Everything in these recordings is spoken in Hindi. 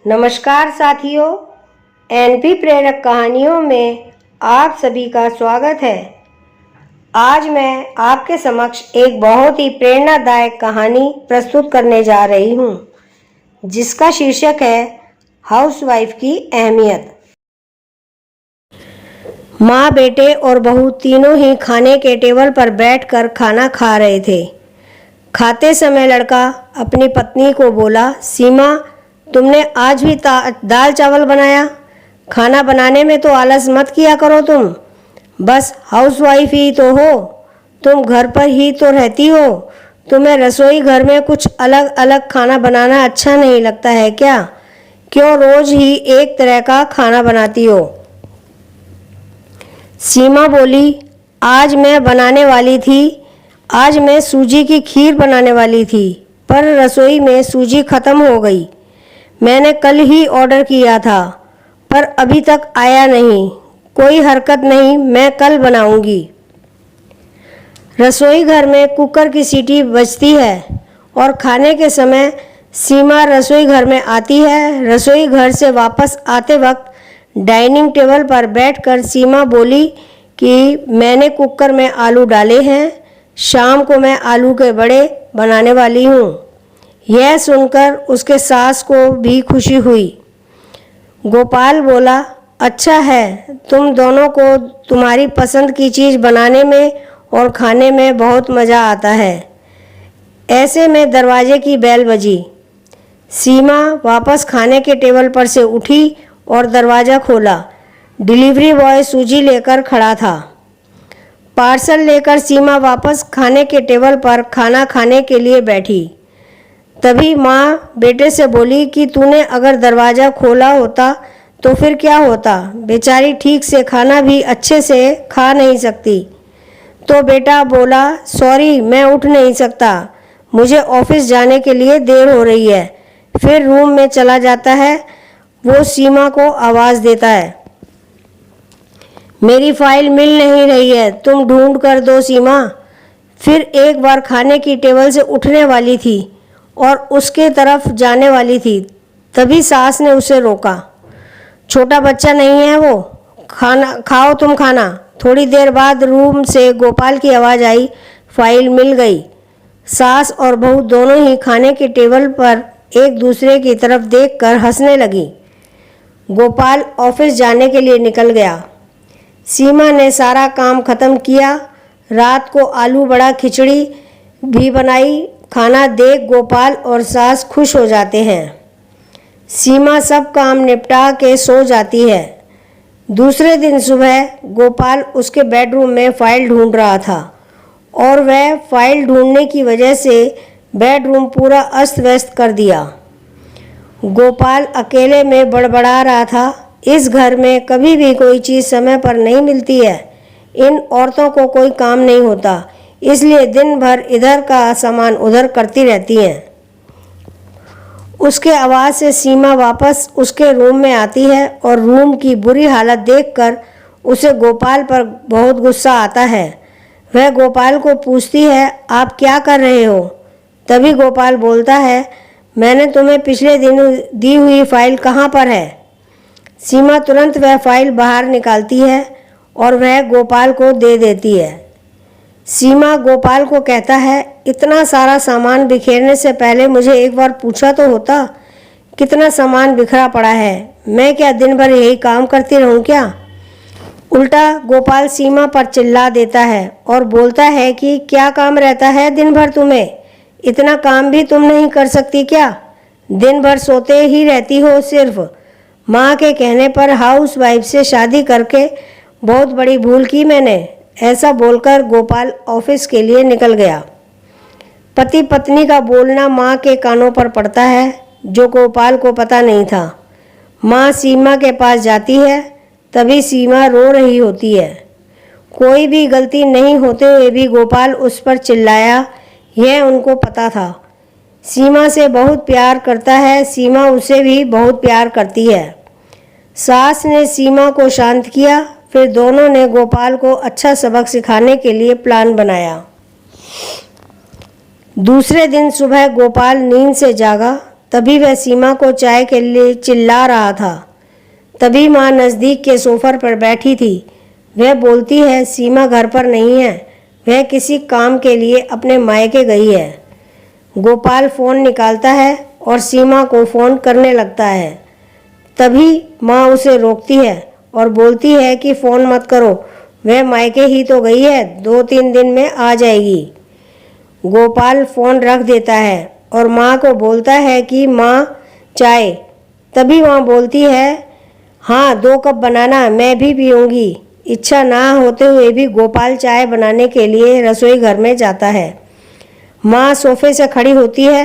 नमस्कार साथियों, एनपी प्रेरक कहानियों में आप सभी का स्वागत है। आज मैं आपके समक्ष एक बहुत ही प्रेरणादायक कहानी प्रस्तुत करने जा रही हूँ, जिसका शीर्षक है हाउसवाइफ की अहमियत। माँ, बेटे और बहू तीनों ही खाने के टेबल पर बैठकर खाना खा रहे थे। खाते समय लड़का अपनी पत्नी को बोला, सीमा, तुमने आज भी दाल चावल बनाया? खाना बनाने में तो आलस मत किया करो तुम। बस हाउसवाइफ ही तो हो, तुम घर पर ही तो रहती हो। तुम्हें रसोई घर में कुछ अलग अलग खाना बनाना अच्छा नहीं लगता है क्या? क्यों रोज ही एक तरह का खाना बनाती हो? सीमा बोली, आज मैं सूजी की खीर बनाने वाली थी, पर रसोई में सूजी खत्म हो गई। मैंने कल ही ऑर्डर किया था, पर अभी तक आया नहीं। कोई हरकत नहीं, मैं कल बनाऊंगी। रसोई घर में कुकर की सीटी बजती है और खाने के समय सीमा रसोई घर में आती है। रसोई घर से वापस आते वक्त डाइनिंग टेबल पर बैठकर सीमा बोली कि मैंने कुकर में आलू डाले हैं, शाम को मैं आलू के बड़े बनाने वाली हूँ। यह सुनकर उसके सास को भी खुशी हुई। गोपाल बोला, अच्छा है, तुम दोनों को तुम्हारी पसंद की चीज़ बनाने में और खाने में बहुत मज़ा आता है। ऐसे में दरवाजे की बेल बजी। सीमा वापस खाने के टेबल पर से उठी और दरवाज़ा खोला। डिलीवरी बॉय सूजी लेकर खड़ा था। पार्सल लेकर सीमा वापस खाने के टेबल पर खाना खाने के लिए बैठी। तभी माँ बेटे से बोली कि तूने अगर दरवाज़ा खोला होता तो फिर क्या होता? बेचारी ठीक से खाना भी अच्छे से खा नहीं सकती। तो बेटा बोला, सॉरी, मैं उठ नहीं सकता, मुझे ऑफिस जाने के लिए देर हो रही है। फिर रूम में चला जाता है। वो सीमा को आवाज़ देता है, मेरी फाइल मिल नहीं रही है, तुम ढूंढ कर दो सीमा। फिर एक बार खाने की टेबल से उठने वाली थी और उसके तरफ जाने वाली थी, तभी सास ने उसे रोका। छोटा बच्चा नहीं है वो, खाना खाओ तुम खाना। थोड़ी देर बाद रूम से गोपाल की आवाज़ आई, फाइल मिल गई। सास और बहू दोनों ही खाने के टेबल पर एक दूसरे की तरफ देखकर हंसने लगी। गोपाल ऑफिस जाने के लिए निकल गया। सीमा ने सारा काम खत्म किया। रात को आलू बड़ा खिचड़ी भी बनाई। खाना देख गोपाल और सास खुश हो जाते हैं। सीमा सब काम निपटा के सो जाती है। दूसरे दिन सुबह गोपाल उसके बेडरूम में फाइल ढूंढ रहा था और वह फाइल ढूंढने की वजह से बेडरूम पूरा अस्त व्यस्त कर दिया। गोपाल अकेले में बड़बड़ा रहा था, इस घर में कभी भी कोई चीज़ समय पर नहीं मिलती है। इन औरतों को कोई काम नहीं होता, इसलिए दिन भर इधर का सामान उधर करती रहती हैं। उसके आवाज़ से सीमा वापस उसके रूम में आती है और रूम की बुरी हालत देखकर उसे गोपाल पर बहुत गुस्सा आता है। वह गोपाल को पूछती है, आप क्या कर रहे हो? तभी गोपाल बोलता है, मैंने तुम्हें पिछले दिन दी हुई फाइल कहाँ पर है? सीमा तुरंत वह फाइल बाहर निकालती है और वह गोपाल को दे देती है। सीमा गोपाल को कहता है, इतना सारा सामान बिखेरने से पहले मुझे एक बार पूछा तो होता, कितना सामान बिखरा पड़ा है। मैं क्या दिन भर यही काम करती रहूं क्या? उल्टा गोपाल सीमा पर चिल्ला देता है और बोलता है कि क्या काम रहता है दिन भर तुम्हें? इतना काम भी तुम नहीं कर सकती क्या? दिन भर सोते ही रहती हो सिर्फ। माँ के कहने पर हाउसवाइफ से शादी करके बहुत बड़ी भूल की मैंने। ऐसा बोलकर गोपाल ऑफिस के लिए निकल गया। पति पत्नी का बोलना माँ के कानों पर पड़ता है, जो गोपाल को पता नहीं था। माँ सीमा के पास जाती है, तभी सीमा रो रही होती है। कोई भी गलती नहीं होते हुए भी गोपाल उस पर चिल्लाया, यह उनको पता था। सीमा से बहुत प्यार करता है, सीमा उसे भी बहुत प्यार करती है। सास ने सीमा को शांत किया, फिर दोनों ने गोपाल को अच्छा सबक सिखाने के लिए प्लान बनाया। दूसरे दिन सुबह गोपाल नींद से जागा तभी वह सीमा को चाय के लिए चिल्ला रहा था। तभी माँ नज़दीक के सोफर पर बैठी थी। वह बोलती है, सीमा घर पर नहीं है, वह किसी काम के लिए अपने मायके गई है। गोपाल फ़ोन निकालता है और सीमा को फ़ोन करने लगता है। तभी माँ उसे रोकती है और बोलती है कि फ़ोन मत करो, वह मायके ही तो गई है, 2-3 दिन में आ जाएगी। गोपाल फ़ोन रख देता है और माँ को बोलता है कि माँ चाय। तभी माँ बोलती है, हाँ 2 कप बनाना, मैं भी पीऊँगी। इच्छा ना होते हुए भी गोपाल चाय बनाने के लिए रसोई घर में जाता है। माँ सोफे से खड़ी होती है,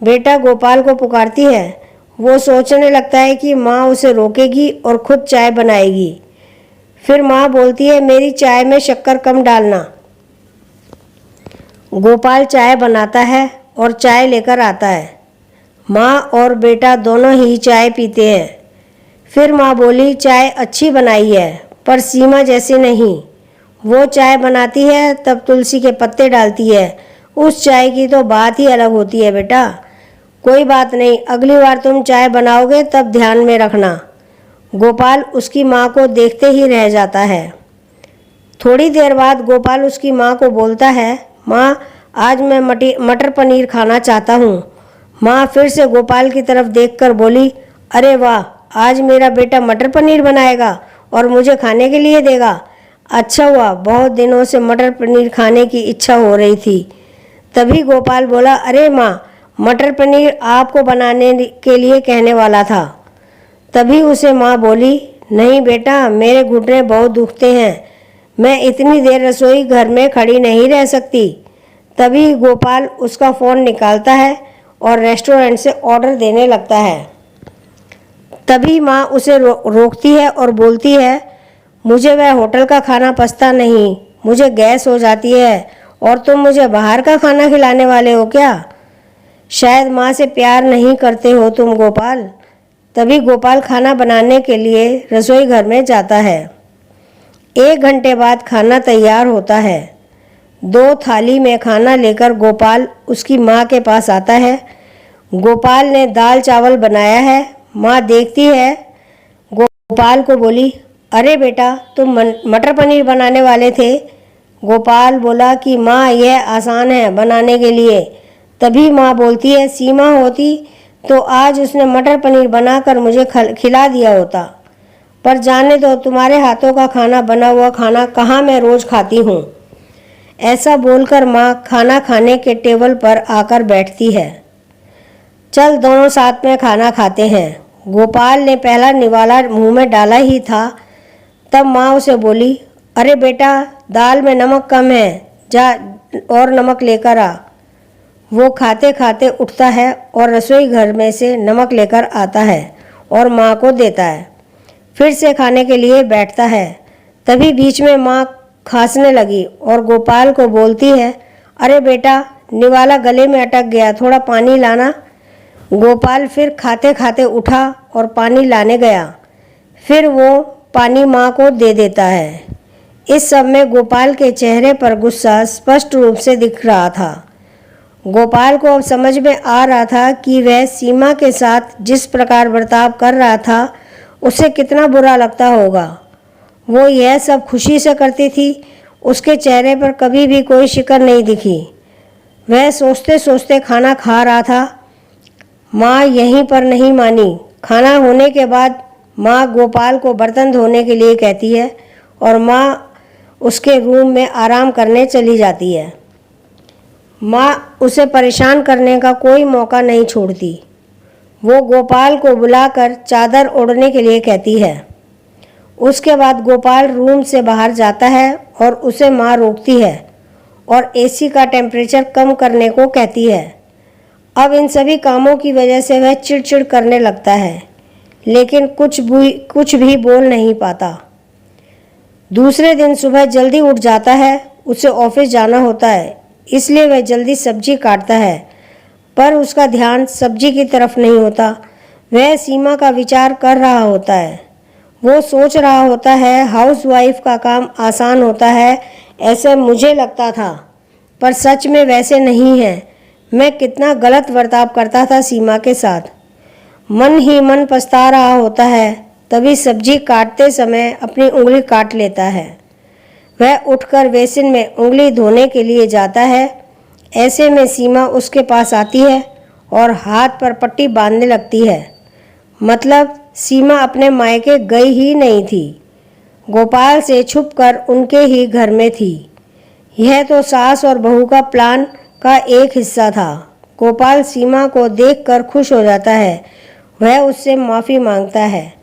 बेटा गोपाल को पुकारती है। वो सोचने लगता है कि माँ उसे रोकेगी और खुद चाय बनाएगी। फिर माँ बोलती है, मेरी चाय में शक्कर कम डालना। गोपाल चाय बनाता है और चाय लेकर आता है। माँ और बेटा दोनों ही चाय पीते हैं। फिर माँ बोली, चाय अच्छी बनाई है पर सीमा जैसी नहीं। वो चाय बनाती है तब तुलसी के पत्ते डालती है, उस चाय की तो बात ही अलग होती है बेटा। कोई बात नहीं, अगली बार तुम चाय बनाओगे तब ध्यान में रखना। गोपाल उसकी माँ को देखते ही रह जाता है। थोड़ी देर बाद गोपाल उसकी माँ को बोलता है, माँ आज मैं मटर पनीर खाना चाहता हूँ। माँ फिर से गोपाल की तरफ देखकर बोली, अरे वाह, आज मेरा बेटा मटर पनीर बनाएगा और मुझे खाने के लिए देगा। अच्छा हुआ, बहुत दिनों से मटर पनीर खाने की इच्छा हो रही थी। तभी गोपाल बोला, अरे माँ, मटर पनीर आपको बनाने के लिए कहने वाला था। तभी उसे माँ बोली, नहीं बेटा, मेरे घुटने बहुत दुखते हैं, मैं इतनी देर रसोई घर में खड़ी नहीं रह सकती। तभी गोपाल उसका फ़ोन निकालता है और रेस्टोरेंट से ऑर्डर देने लगता है। तभी माँ उसे रोकती है और बोलती है, मुझे वह होटल का खाना पचता नहीं, मुझे गैस हो जाती है और तुम मुझे बाहर का खाना खिलाने वाले हो क्या? शायद माँ से प्यार नहीं करते हो तुम गोपाल। तभी गोपाल खाना बनाने के लिए रसोई घर में जाता है। 1 घंटे बाद खाना तैयार होता है। 2 थाली में खाना लेकर गोपाल उसकी माँ के पास आता है। गोपाल ने दाल चावल बनाया है। माँ देखती है, गोपाल को बोली, अरे बेटा, तुम मटर पनीर बनाने वाले थे। गोपाल बोला कि माँ यह आसान है बनाने के लिए। तभी माँ बोलती है, सीमा होती तो आज उसने मटर पनीर बनाकर मुझे खिला दिया होता, पर जाने दो, तुम्हारे हाथों का खाना, बना हुआ खाना कहाँ मैं रोज़ खाती हूँ। ऐसा बोलकर माँ खाना खाने के टेबल पर आकर बैठती है। चल दोनों साथ में खाना खाते हैं। गोपाल ने पहला निवाला मुंह में डाला ही था, तब माँ उसे बोली, अरे बेटा, दाल में नमक कम है, जा और नमक लेकर आ। वो खाते खाते उठता है और रसोई घर में से नमक लेकर आता है और माँ को देता है। फिर से खाने के लिए बैठता है। तभी बीच में माँ खांसने लगी और गोपाल को बोलती है, अरे बेटा, निवाला गले में अटक गया, थोड़ा पानी लाना। गोपाल फिर खाते खाते उठा और पानी लाने गया। फिर वो पानी माँ को दे देता है। इस सब में गोपाल के चेहरे पर गुस्सा स्पष्ट रूप से दिख रहा था। गोपाल को अब समझ में आ रहा था कि वह सीमा के साथ जिस प्रकार बर्ताव कर रहा था उसे कितना बुरा लगता होगा। वो यह सब खुशी से करती थी, उसके चेहरे पर कभी भी कोई शिकन नहीं दिखी। वह सोचते सोचते खाना खा रहा था। माँ यहीं पर नहीं मानी। खाना होने के बाद माँ गोपाल को बर्तन धोने के लिए कहती है और माँ उसके रूम में आराम करने चली जाती है। माँ उसे परेशान करने का कोई मौका नहीं छोड़ती। वो गोपाल को बुलाकर चादर ओढ़ने के लिए कहती है। उसके बाद गोपाल रूम से बाहर जाता है और उसे माँ रोकती है और एसी का टेम्परेचर कम करने को कहती है। अब इन सभी कामों की वजह से वह चिड़चिड़ करने लगता है, लेकिन कुछ भी बोल नहीं पाता। दूसरे दिन सुबह जल्दी उठ जाता है। उसे ऑफिस जाना होता है, इसलिए वह जल्दी सब्जी काटता है, पर उसका ध्यान सब्जी की तरफ नहीं होता। वह सीमा का विचार कर रहा होता है। वो सोच रहा होता है, हाउसवाइफ का काम आसान होता है, ऐसे मुझे लगता था, पर सच में वैसे नहीं है। मैं कितना गलत बर्ताव करता था सीमा के साथ। मन ही मन पछता रहा होता है, तभी सब्जी काटते समय अपनी उंगली काट लेता है। वह उठकर बेसिन में उंगली धोने के लिए जाता है। ऐसे में सीमा उसके पास आती है और हाथ पर पट्टी बांधने लगती है। मतलब सीमा अपने मायके गई ही नहीं थी, गोपाल से छुपकर उनके ही घर में थी। यह तो सास और बहू का प्लान का एक हिस्सा था। गोपाल सीमा को देखकर खुश हो जाता है। वह उससे माफ़ी मांगता है।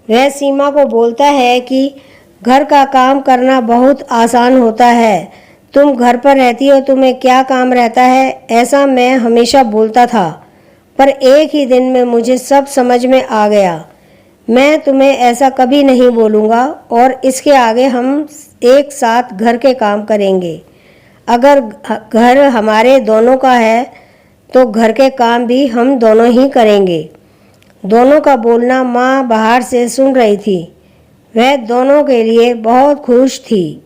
वह सीमा को बोलता है कि घर का काम करना बहुत आसान होता है, तुम घर पर रहती हो, तुम्हें क्या काम रहता है, ऐसा मैं हमेशा बोलता था, पर एक ही दिन में मुझे सब समझ में आ गया। मैं तुम्हें ऐसा कभी नहीं बोलूँगा और इसके आगे हम एक साथ घर के काम करेंगे। अगर घर हमारे दोनों का है तो घर के काम भी हम दोनों ही करेंगे। दोनों का बोलना माँ बाहर से सुन रही थी। वह दोनों के लिए बहुत खुश थी।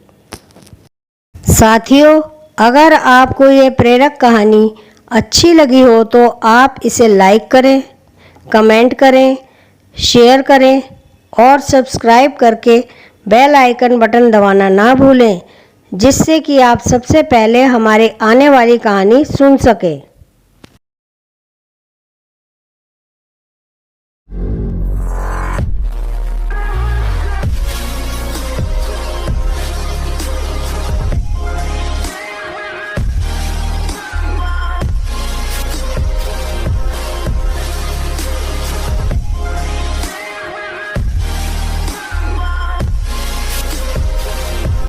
साथियों, अगर आपको ये प्रेरक कहानी अच्छी लगी हो तो आप इसे लाइक करें, कमेंट करें, शेयर करें और सब्सक्राइब करके बेल आइकन बटन दबाना ना भूलें, जिससे कि आप सबसे पहले हमारे आने वाली कहानी सुन सकें।